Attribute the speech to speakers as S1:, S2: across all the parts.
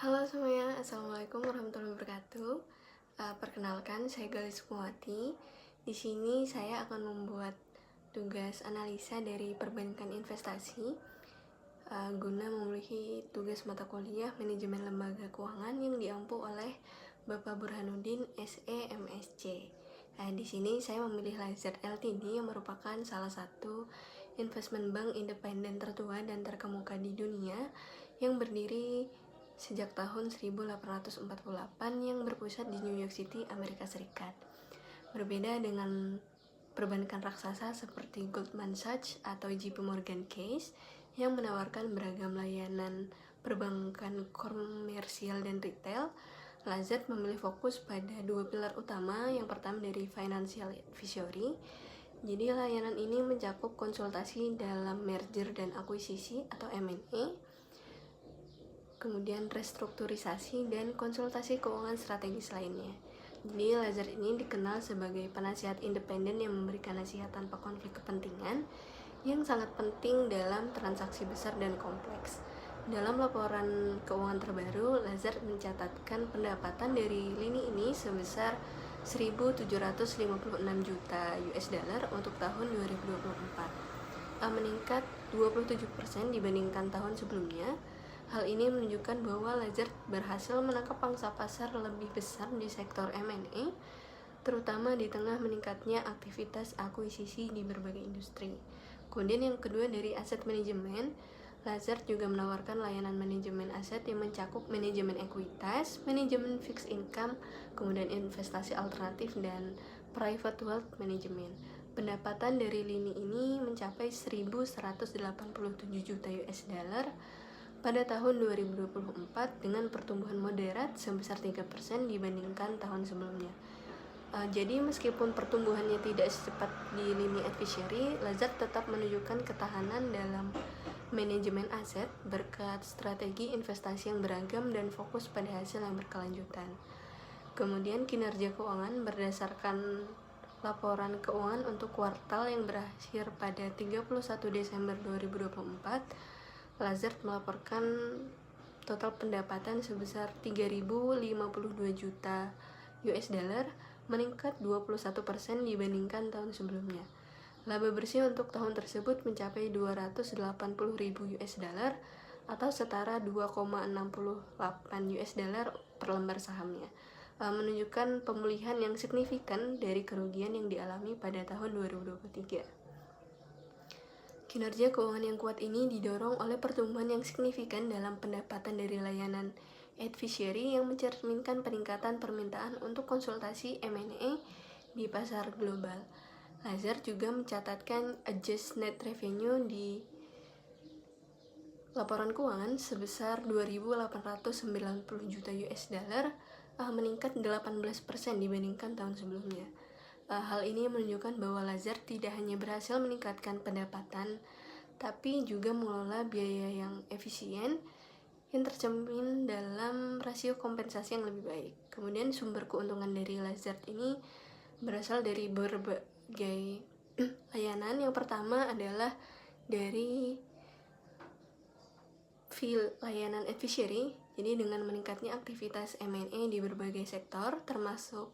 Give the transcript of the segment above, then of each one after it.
S1: Halo semuanya, Assalamualaikum warahmatullahi wabarakatuh. Perkenalkan, saya Galis Muwati. Di sini saya akan membuat tugas analisa dari perbankan investasi guna memenuhi tugas mata kuliah manajemen lembaga keuangan yang diampu oleh Bapak Burhanuddin SE MSc. Di sini saya memilih Lazard Ltd yang merupakan salah satu investment bank independen tertua dan terkemuka di dunia yang berdiri sejak tahun 1848 yang berpusat di New York City, Amerika Serikat. Berbeda dengan perbankan raksasa seperti Goldman Sachs atau JP Morgan Chase yang menawarkan beragam layanan perbankan komersial dan retail, Lazard memilih fokus pada dua pilar utama. Yang pertama dari financial advisory. Jadi layanan ini mencakup konsultasi dalam merger dan akuisisi atau M&A, kemudian restrukturisasi dan konsultasi keuangan strategis lainnya. Jadi Lazard ini dikenal sebagai penasihat independen yang memberikan nasihat tanpa konflik kepentingan yang sangat penting dalam transaksi besar dan kompleks. Dalam laporan keuangan terbaru, Lazard mencatatkan pendapatan dari lini ini sebesar 1.756 juta US dollar untuk tahun 2024, meningkat 27% dibandingkan tahun sebelumnya. Hal ini menunjukkan bahwa Lazard berhasil menangkap pangsa pasar lebih besar di sektor M&A, terutama di tengah meningkatnya aktivitas akuisisi di berbagai industri. Kemudian yang kedua dari aset manajemen, Lazard juga menawarkan layanan manajemen aset yang mencakup manajemen ekuitas, manajemen fixed income, kemudian investasi alternatif, dan private wealth management. Pendapatan dari lini ini mencapai 1.187 juta US dollar pada tahun 2024 dengan pertumbuhan moderat sebesar 3% dibandingkan tahun sebelumnya. Jadi meskipun pertumbuhannya tidak secepat di lini advisory, Lazard tetap menunjukkan ketahanan dalam manajemen aset berkat strategi investasi yang beragam dan fokus pada hasil yang berkelanjutan. Kemudian kinerja keuangan berdasarkan laporan keuangan untuk kuartal yang berakhir pada 31 Desember 2024, Lazard melaporkan total pendapatan sebesar 3.052 juta US dollar, meningkat 21% dibandingkan tahun sebelumnya. Laba bersih untuk tahun tersebut mencapai 280.000 US dollar atau setara 2,68 US dollar per lembar sahamnya, menunjukkan pemulihan yang signifikan dari kerugian yang dialami pada tahun 2023. Kinerja keuangan yang kuat ini didorong oleh pertumbuhan yang signifikan dalam pendapatan dari layanan advisory yang mencerminkan peningkatan permintaan untuk konsultasi M&A di pasar global. Lazard juga mencatatkan adjusted net revenue di laporan keuangan sebesar 2.890 juta US dollar, meningkat 18% dibandingkan tahun sebelumnya. Hal ini menunjukkan bahwa Lazard tidak hanya berhasil meningkatkan pendapatan, tapi juga mengelola biaya yang efisien yang tercermin dalam rasio kompensasi yang lebih baik. Kemudian sumber keuntungan dari Lazard ini berasal dari berbagai layanan. Yang pertama adalah dari layanan advisory. Jadi dengan meningkatnya aktivitas M&A di berbagai sektor termasuk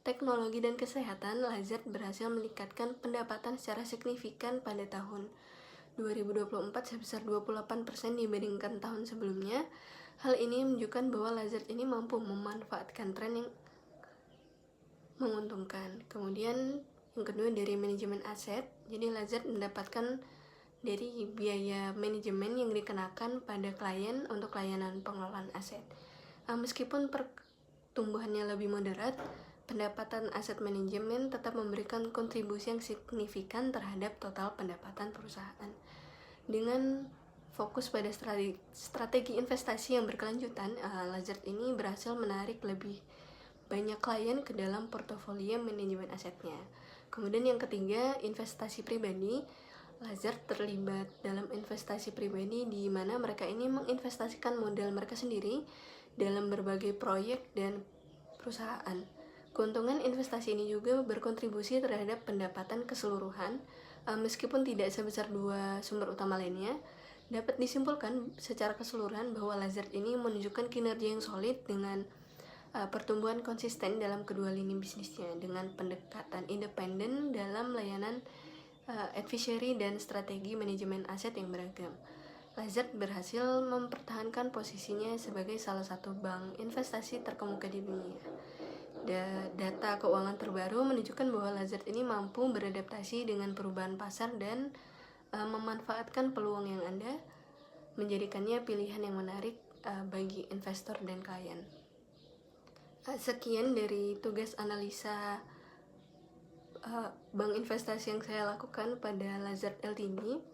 S1: teknologi dan kesehatan, Lazard berhasil meningkatkan pendapatan secara signifikan pada tahun 2024 sebesar 28% dibandingkan tahun sebelumnya. Hal ini menunjukkan bahwa Lazard ini mampu memanfaatkan tren yang menguntungkan. Kemudian yang kedua dari manajemen aset. Jadi Lazard mendapatkan dari biaya manajemen yang dikenakan pada klien untuk layanan pengelolaan aset. Meskipun pertumbuhannya lebih moderat, pendapatan aset manajemen tetap memberikan kontribusi yang signifikan terhadap total pendapatan perusahaan. Dengan fokus pada strategi investasi yang berkelanjutan, Lazard ini berhasil menarik lebih banyak klien ke dalam portofolio manajemen asetnya. Kemudian yang ketiga, investasi pribadi. Lazard terlibat dalam investasi pribadi di mana mereka ini menginvestasikan modal mereka sendiri dalam berbagai proyek dan perusahaan. Keuntungan investasi ini juga berkontribusi terhadap pendapatan keseluruhan, meskipun tidak sebesar dua sumber utama lainnya. Dapat disimpulkan secara keseluruhan bahwa Lazard ini menunjukkan kinerja yang solid dengan pertumbuhan konsisten dalam kedua lini bisnisnya dengan pendekatan independen dalam layanan advisory dan strategi manajemen aset yang beragam. Lazard berhasil mempertahankan posisinya sebagai salah satu bank investasi terkemuka di dunia. Data keuangan terbaru menunjukkan bahwa Lazard ini mampu beradaptasi dengan perubahan pasar dan memanfaatkan peluang yang ada, menjadikannya pilihan yang menarik bagi investor dan klien. Sekian dari tugas analisa bank investasi yang saya lakukan pada Lazard Ltd.